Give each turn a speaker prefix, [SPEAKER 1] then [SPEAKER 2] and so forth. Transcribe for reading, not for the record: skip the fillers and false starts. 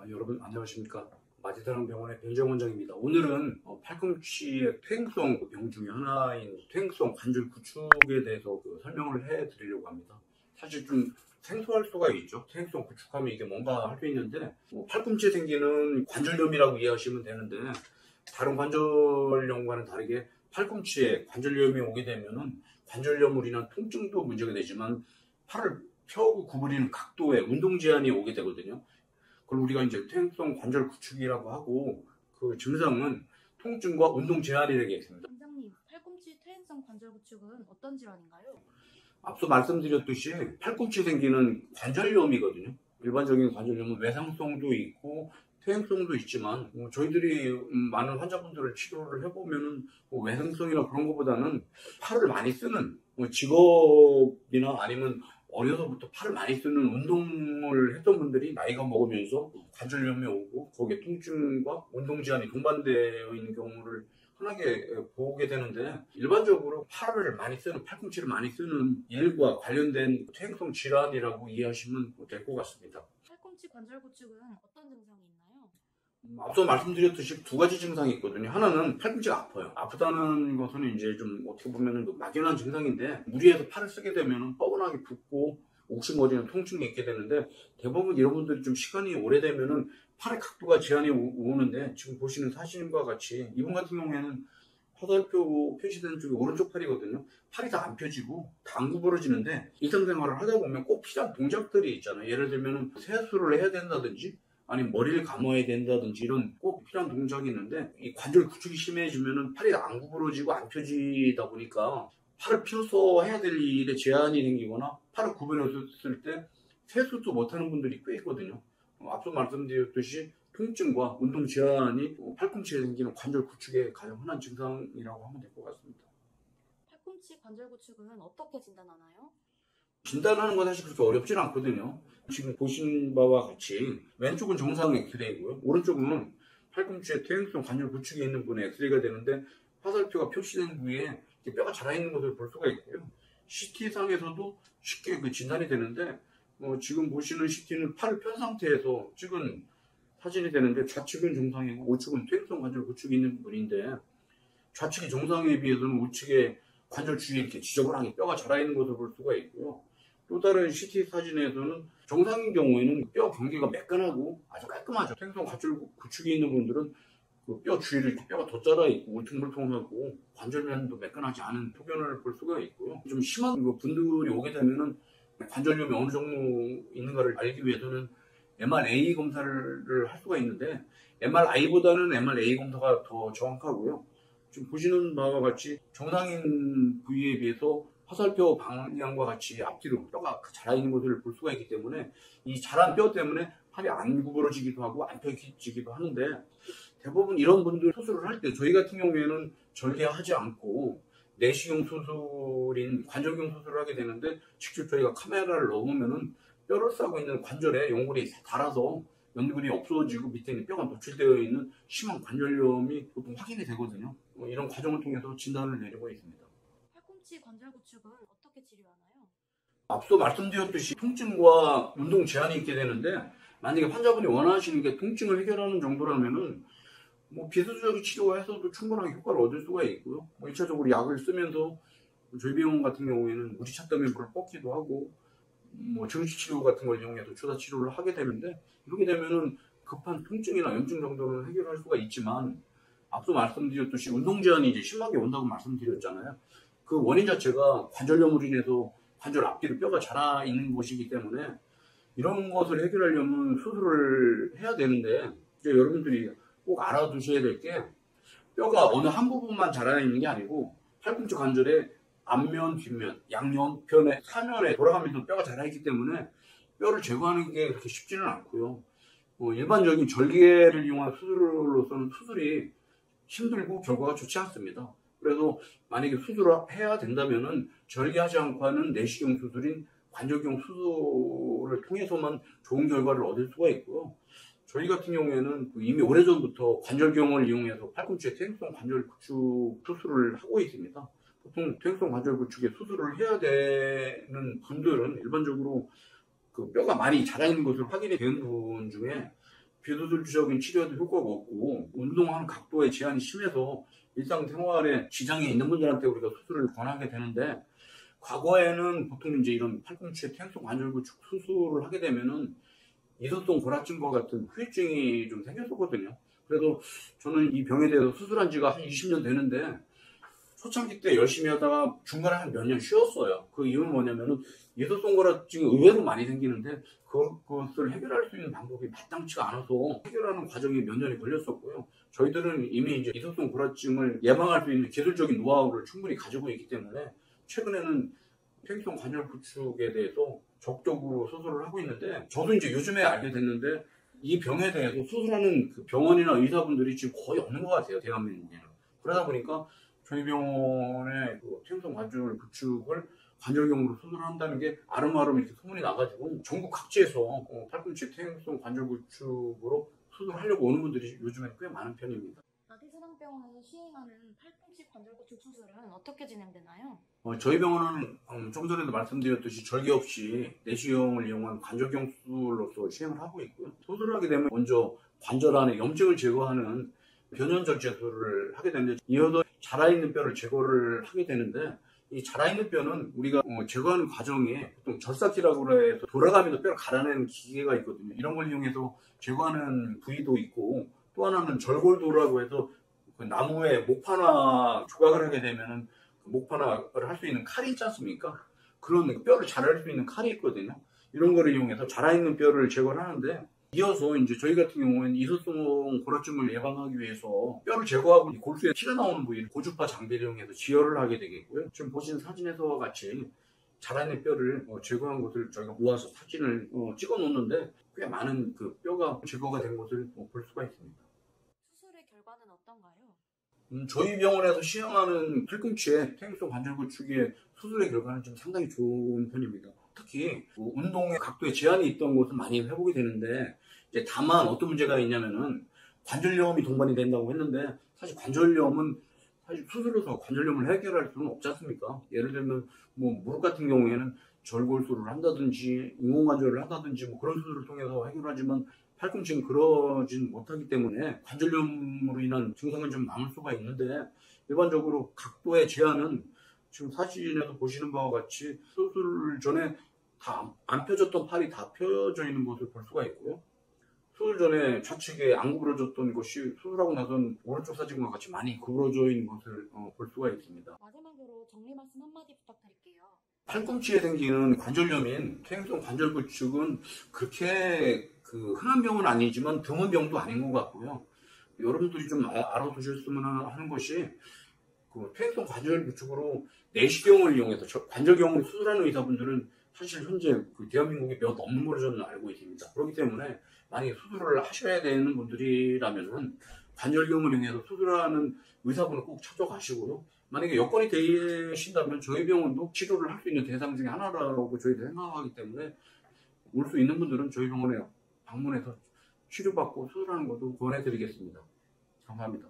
[SPEAKER 1] 여러분 안녕하십니까. 마디사랑병원의 변정 원장입니다. 오늘은 팔꿈치의 퇴행성 병 중에 하나인 퇴행성 관절 구축에 대해서 설명을 해드리려고 합니다. 사실 좀 생소할 수가 있죠. 퇴행성 구축하면 이게 뭔가 할 수 있는데 팔꿈치에 생기는 관절염이라고 이해하시면 되는데, 다른 관절염과는 다르게 팔꿈치에 관절염이 오게 되면은 관절염으로 인한 통증도 문제가 되지만 팔을 펴고 구부리는 각도에 운동 제한이 오게 되거든요. 그걸 우리가 이제 퇴행성 관절 구축이라고 하고, 그 증상은 통증과 운동 제한이 되겠습니다.
[SPEAKER 2] 원장님, 팔꿈치 퇴행성 관절 구축은 어떤 질환인가요?
[SPEAKER 1] 앞서 말씀드렸듯이 팔꿈치에 생기는 관절염이거든요. 일반적인 관절염은 외상성도 있고 퇴행성도 있지만, 저희들이 많은 환자분들을 치료를 해보면은 외상성이나 그런 것보다는 팔을 많이 쓰는 직업이나 아니면 어려서부터 팔을 많이 쓰는 운동을 했던 분들이 나이가 먹으면서 관절염이 오고 거기에 통증과 운동 제한이 동반되어 있는 경우를 흔하게 보게 되는데, 일반적으로 팔을 많이 쓰는, 팔꿈치를 많이 쓰는 일과 관련된 퇴행성 질환이라고 이해하시면 될 것 같습니다.
[SPEAKER 2] 팔꿈치 관절 구축은 어떤 증상이 있나요?
[SPEAKER 1] 앞서 말씀드렸듯이 두 가지 증상이 있거든요. 하나는 팔꿈치가 아파요. 아프다는 것은 이제 좀 어떻게 보면 막연한 증상인데, 무리해서 팔을 쓰게 되면 뻐근하게 붓고 옥신거리는 통증이 있게 되는데, 대부분 이런 분들이 좀 시간이 오래되면은 팔의 각도가 제한이 오는데, 지금 보시는 사진과 같이 이분 같은 경우에는 화살표 표시되는 쪽이 오른쪽 팔이거든요. 팔이 다 안 펴지고 다 안 구부러지는데, 일상생활을 하다 보면 꼭 필요한 동작들이 있잖아요. 예를 들면 세수를 해야 된다든지 아니면 머리를 감아야 된다든지 이런 꼭 필요한 동작이 있는데, 이 관절 구축이 심해지면은 팔이 안 구부러지고 안 펴지다 보니까 팔을 펴서 해야 될 일에 제한이 생기거나 팔을 구부렸을 때 세수도 못하는 분들이 꽤 있거든요. 앞서 말씀드렸듯이 통증과 운동 제한이 팔꿈치에 생기는 관절 구축의 가장 흔한 증상이라고 하면 될 것 같습니다.
[SPEAKER 2] 팔꿈치 관절 구축은 어떻게 진단하나요?
[SPEAKER 1] 진단하는 건 사실 그렇게 어렵진 않거든요. 지금 보신 바와 같이 왼쪽은 정상 엑스레이고요. 오른쪽은 팔꿈치에 퇴행성 관절 구축이 있는 분의 엑스레이가 되는데, 화살표가 표시된 부위에 뼈가 자라있는 것을 볼 수가 있고요. CT상에서도 쉽게 진단이 되는데, 지금 보시는 CT는 팔을 편 상태에서 찍은 사진이 되는데, 좌측은 정상이고 우측은 퇴행성 관절 구축이 있는 분인데, 좌측이 정상에 비해서는 우측에 관절 주위에 이렇게 지저분하게 뼈가 자라있는 것을 볼 수가 있고요. 또 다른 CT 사진에서는 정상인 경우에는 뼈 경계가 매끈하고 아주 깔끔하죠. 퇴행성 관절 구축이 있는 분들은 그 뼈 주위를 이렇게 뼈가 더 자라있고 울퉁불퉁하고 관절면도 매끈하지 않은 표견을 볼 수가 있고요. 좀 심한 분들이 오게 되면은 관절염이 어느 정도 있는가를 알기 위해서는 MRA 검사를 할 수가 있는데, MRI보다는 MRA 검사가 더 정확하고요. 지금 보시는 바와 같이 정상인 부위에 비해서 화살표 방향과 같이 앞뒤로 뼈가 자라있는 것을 볼 수가 있기 때문에, 이 자란 뼈 때문에 팔이 안 구부러지기도 하고 안 펴지기도 하는데, 대부분 이런 분들 수술을 할 때 저희 같은 경우에는 절개하지 않고 내시경 수술인 관절경 수술을 하게 되는데, 직접 저희가 카메라를 넣으면은 뼈를 싸고 있는 관절에 연골이 닳아서 연골이 없어지고 밑에 있는 뼈가 노출되어 있는 심한 관절염이 보통 확인이 되거든요. 이런 과정을 통해서 진단을 내리고 있습니다.
[SPEAKER 2] 팔꿈치 관절 구축은 어떻게 치료하나요?
[SPEAKER 1] 앞서 말씀드렸듯이 통증과 운동 제한이 있게 되는데, 만약에 환자분이 원하시는 게 통증을 해결하는 정도라면은 비수술적인 치료해서도 충분하게 효과를 얻을 수가 있고요. 1차적으로 약을 쓰면서 저희 병원 같은 경우에는 무지차 때문에 물을 뻗기도 하고 증식 치료 같은 걸 이용해서 주사 치료를 하게 되는데, 이렇게 되면은 급한 통증이나 염증 정도는 해결할 수가 있지만, 앞서 말씀드렸듯이 운동 제한이 이제 심하게 온다고 말씀드렸잖아요. 그 원인 자체가 관절염으로 인해서 관절 앞뒤로 뼈가 자라 있는 것이기 때문에, 이런 것을 해결하려면 수술을 해야 되는데, 이제 여러분들이 꼭 알아두셔야 될 게, 뼈가 어느 한 부분만 자라 있는 게 아니고 팔꿈치 관절의 앞면, 뒷면, 양면편에, 사면에 돌아가면서 뼈가 자라있기 때문에 뼈를 제거하는 게 그렇게 쉽지는 않고요. 일반적인 절개를 이용한 수술로서는 수술이 힘들고 결과가 좋지 않습니다. 그래서 만약에 수술을 해야 된다면은 절개하지 않고 하는 내시경 수술인 관절경 수술을 통해서만 좋은 결과를 얻을 수가 있고요. 저희 같은 경우에는 이미 오래전부터 관절경을 이용해서 팔꿈치에 퇴행성 관절 구축 수술을 하고 있습니다. 보통 퇴행성 관절 구축에 수술을 해야 되는 분들은 일반적으로 그 뼈가 많이 자라 있는 것으로 확인이 되는 분 중에 비수술적인 치료에도 효과가 없고 운동하는 각도의 제한이 심해서 일상생활에 지장이 있는 분들한테 우리가 수술을 권하게 되는데, 과거에는 보통 이제 이런 팔꿈치에 퇴행성 관절 구축 수술을 하게 되면은 이소성 골화증과 같은 후유증이 좀 생겼었거든요. 그래서 저는 이 병에 대해서 수술한 지가 한 20년 되는데 초창기 때 열심히 하다가 중간에 한 몇 년 쉬었어요. 그 이유는 뭐냐면은 이소성 골화증이 의외로 많이 생기는데 그것을 해결할 수 있는 방법이 마땅치가 않아서 해결하는 과정이 몇 년이 걸렸었고요. 저희들은 이미 이제 이소성 골화증을 예방할 수 있는 기술적인 노하우를 충분히 가지고 있기 때문에 최근에는 퇴행성 관절 구축에 대해서 적극적으로 수술을 하고 있는데, 저도 이제 요즘에 알게 됐는데 이 병에 대해서 수술하는 그 병원이나 의사분들이 지금 거의 없는 것 같아요, 대한민국에는. 그러다 보니까 저희 병원의 그 퇴행성 관절 구축을 관절경으로 수술한다는 게 아름아름 이렇게 소문이 나가지고 전국 각지에서 팔꿈치 퇴행성 관절 구축으로 수술하려고 오는 분들이 요즘에 꽤 많은 편입니다.
[SPEAKER 2] 아기사랑병원에서 시행하는 팔꿈치 관절 구축 수술은 어떻게 진행되나요?
[SPEAKER 1] 저희 병원은 좀 전에도 말씀드렸듯이 절개 없이 내시경을 이용한 관절경 수술로서 시행을 하고 있고요. 수술을 하게 되면 먼저 관절 안에 염증을 제거하는 변연절제술을 하게 되는데, 이어서 자라있는 뼈를 제거를 하게 되는데, 이 자라있는 뼈는 우리가 제거하는 과정에 보통 절삭기라고 해서 돌아가면서 뼈를 갈아내는 기계가 있거든요. 이런 걸 이용해서 제거하는 부위도 있고, 또 하나는 절골도라고 해서 그 나무에 목판화 조각을 하게 되면은 목판화를 할 수 있는 칼이 있지 않습니까? 그런 뼈를 자랄 수 있는 칼이 있거든요. 이런 거를 이용해서 자라있는 뼈를 제거를 하는데, 이어서 이제 저희 같은 경우에는 이소성 골화증을 예방하기 위해서 뼈를 제거하고 골수에 피가 나오는 부위를 고주파 장비를 이용해서 지혈을 하게 되겠고요. 지금 보시는 사진에서와 같이 자라있는 뼈를 제거한 것을 저희가 모아서 사진을 찍어 놓는데, 꽤 많은 그 뼈가 제거가 된 것을 볼 수가 있습니다.
[SPEAKER 2] 수술의 결과는 어떤가요?
[SPEAKER 1] 저희 병원에서 시행하는 팔꿈치의 퇴행성 관절 구축의 수술의 결과는 좀 상당히 좋은 편입니다. 특히 운동의 각도에 제한이 있던 것은 많이 회복이 되는데, 이제 다만 어떤 문제가 있냐면은 관절염이 동반이 된다고 했는데, 사실 관절염은 사실 수술로서 관절염을 해결할 수는 없지 않습니까? 예를 들면 무릎 같은 경우에는 절골수를 한다든지 인공관절을 한다든지 그런 수술을 통해서 해결하지만, 팔꿈치는 그러진 못하기 때문에 관절염으로 인한 증상은 좀 남을 수가 있는데, 일반적으로 각도의 제한은 지금 사진에서 보시는 바와 같이 수술 전에 다 안 펴졌던 팔이 다 펴져 있는 것을 볼 수가 있고요. 수술 전에 좌측에 안 구부러졌던 것이 수술하고 나선 오른쪽 사진과 같이 많이 구부러져 있는 것을 볼 수가 있습니다.
[SPEAKER 2] 마지막으로 정리 말씀 한마디 부탁드릴게요.
[SPEAKER 1] 팔꿈치에 생기는 관절염인 퇴행성 관절 구축은 그렇게 흔한 병은 아니지만 드문 병도 아닌 것 같고요. 여러분들이 좀 알아두셨으면 하는 것이, 퇴행성 관절 구축으로 내시경을 이용해서 관절경을 수술하는 의사분들은 사실 현재 대한민국에 몇 없는 걸로 저는 알고 있습니다. 그렇기 때문에 만약에 수술을 하셔야 되는 분들이라면은 관절경을 이용해서 수술하는 의사분을 꼭 찾아가시고요. 만약에 여건이 되신다면 저희 병원도 치료를 할 수 있는 대상 중에 하나라고 저희도 생각하기 때문에 올 수 있는 분들은 저희 병원에 방문해서 치료받고 수술하는 것도 권해드리겠습니다. 감사합니다.